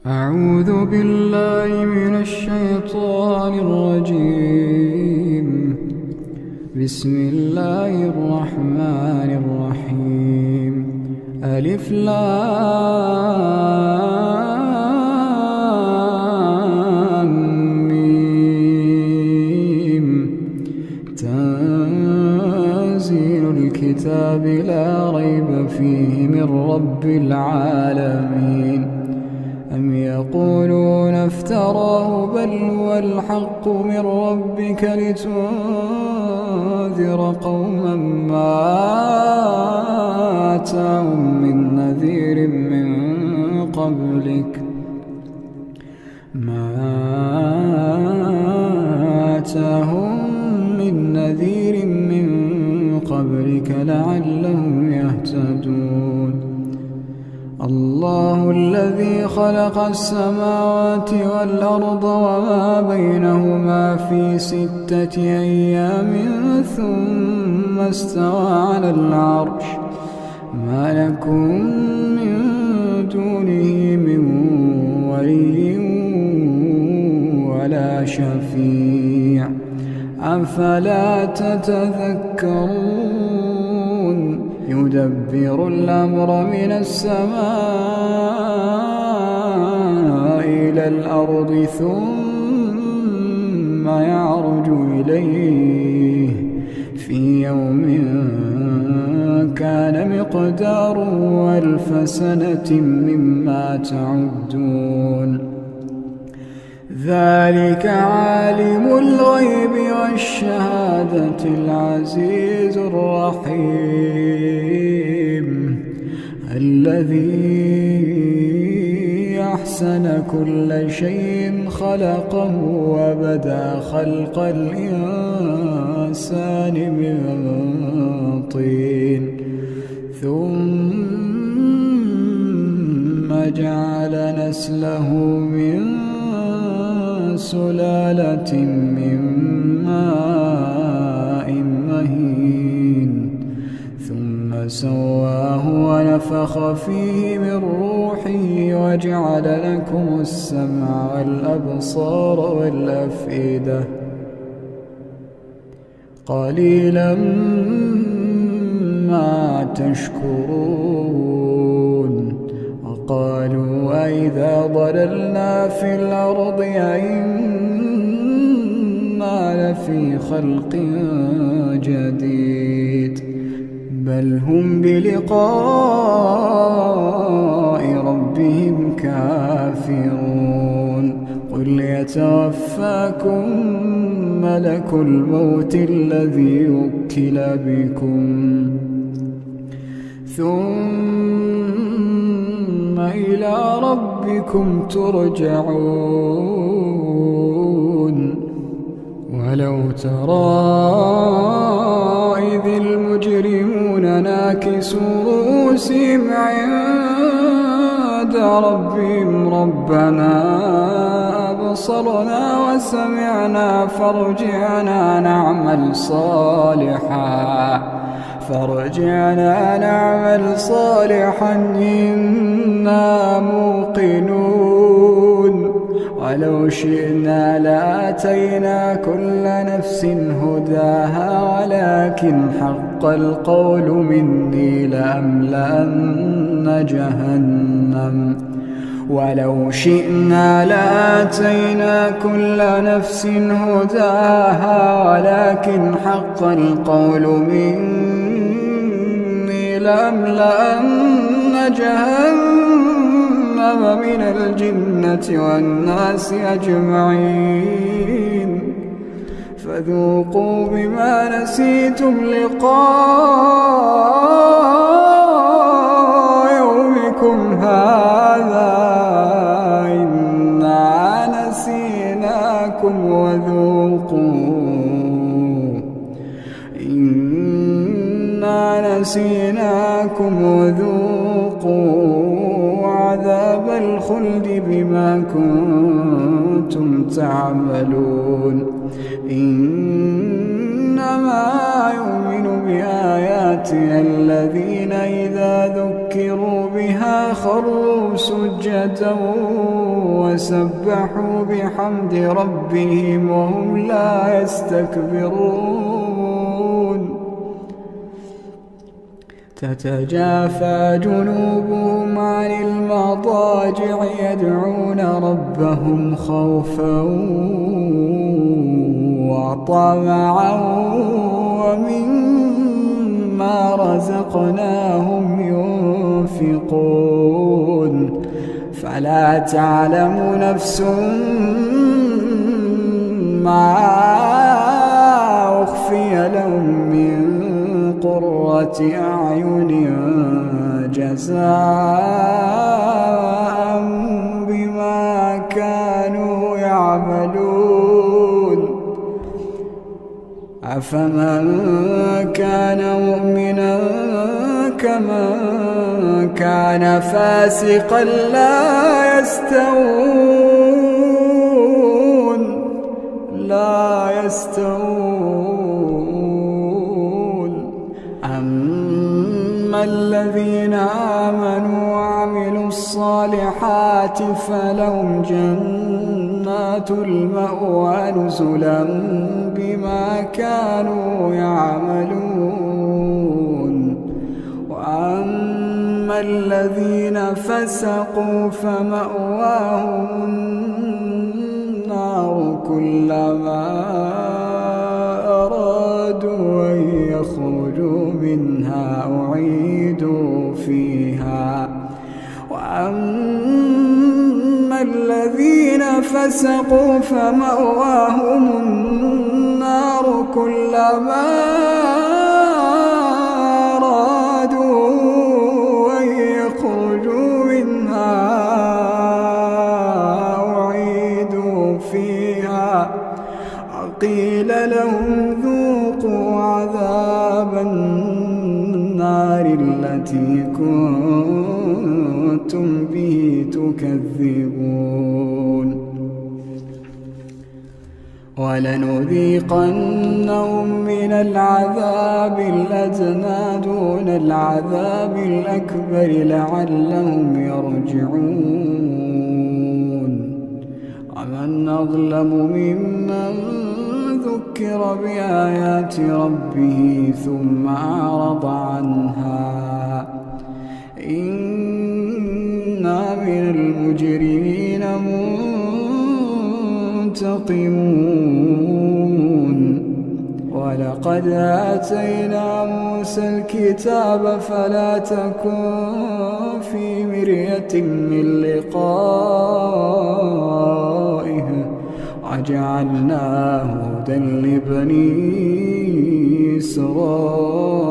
أعوذ بالله من الشيطان الرجيم. بسم الله الرحمن الرحيم. ألف لام ميم. تنزيل الكتاب لا ريب فيه من رب العالمين. أم يقولون افتراه بل هو الحق من ربك لتنذر قوما ما آتاهم من نذير من قبلك لعلهم يهتدون. الله الذي خلق السماوات والأرض وما بينهما في 6 أيام ثم استوى على العرش. ما لكم من دونه من ولي ولا شفيع أفلا تتذكرون. يدبر الأمر من السماء إلى الأرض ثم يعرج إليه في يوم كان مقداره 1000 سنة مما تعدون. ذلك عالم الغيب والشهادة العزيز الرحيم الذي أحسن كل شيء خلقه وبدأ خلق الإنسان من طين ثم جعل نسله من سلالة من ماء مهين ثم سواه ونفخ فيه من روحه وجعل لكم السمع والأبصار والأفئدة قليلا ما تشكرون. وقالوا أئذا ضللنا في الأرض أئنا لفي خلق جديد بل هم بلقاء ربهم كافرون. قل يتوفاكم ملك الموت الذي وكل بكم ثم إلى ربكم ترجعون. ولو ترى إذ المجرمون ناكسوا رؤوسهم عند ربهم ربنا أبصرنا وسمعنا فارجعنا نعمل صالحا إنا موقنون. ولو شئنا لآتينا كل نفس هداها ولكن حق القول مني لأملأن جهنم. ولو شئنا لآتينا كل نفس هداها ولكن حق القول مني لأملأن جهنم من الجنة والناس أجمعين. فذوقوا بما نسيتم لقاء يومكم هذا إنا نسيناكم وذوقوا عذاب الخلد بما كنتم تعملون. إنما يؤمن بآياتنا الذين إذا ذكروا بها خروا سجدا وسبحوا بحمد ربهم وهم لا يستكبرون تتجافى جنوبهم عن المضاجع يدعون ربهم خوفا وطمعا ومما رزقناهم ينفقون فلا تعلم نفس ما أخفي لهم من قرة أعين جزاء بما كانوا يعملون أفمن كان مؤمنا كمن كان فاسقا لا يستوون أما الذين آمنوا وعملوا الصالحات فلهم جنات المأوى نزلا بما كانوا يعملون وأما الذين فسقوا فمأواهم النار كلما أرادوا أن يخرجوا منها أعيدوا فيها وأما الذين فسقوا فمأواهم النار كلما أرادوا أن يخرجوا منها أعيدوا فيها وقيل لهم ذوقوا عذاب النار التي كنتم به تكذبون ولنذيقنهم من العذاب الأدنى دون العذاب الأكبر لعلهم يرجعون ومن أظلم ممن ذكر بآيات ربه ثم أعرض عنها إنا من المجرمين منتقمون ولقد آتينا موسى الكتاب فلا تكن في مرية من لقائه وجعلناه هدى لبني إسرائيل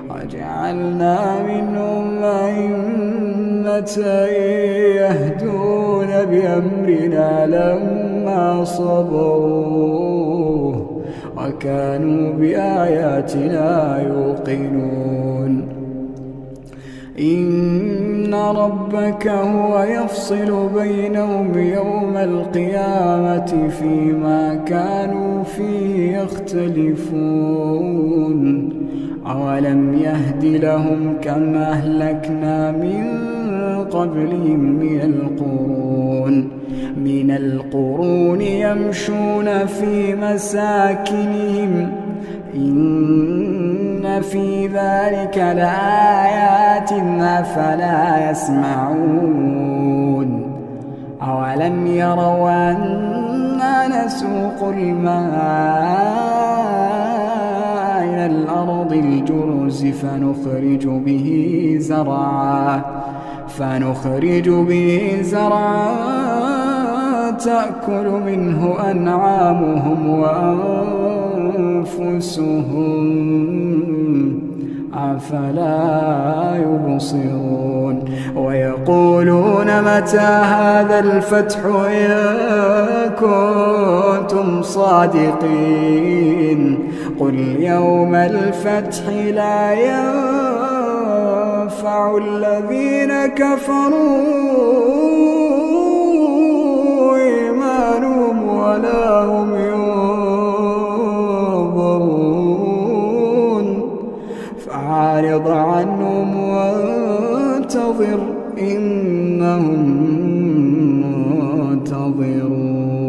وجعلنا منهم أئمة يهدون بأمرنا لما صبروا وكانوا بآياتنا يوقنون إن ربك هو يفصل بينهم يوم القيامة فيما كانوا فيه يختلفون أولم يهد لهم كم أهلكنا من قبلهم من القرون يمشون في مساكنهم إن في ذلك لآيات أفلا يسمعون أولم يروا أنا نسوق الماء إلى الأرض الجرز فنخرج به زرعا تأكل منه أنعامهم وأنفسهم أفلا يبصرون ويقولون متى هذا الفتح إن كنتم صادقين قل يوم الفتح لا ينفع الذين كفروا إيمانهم ولا هم ينظرون فانتظر إنهم منتظرون.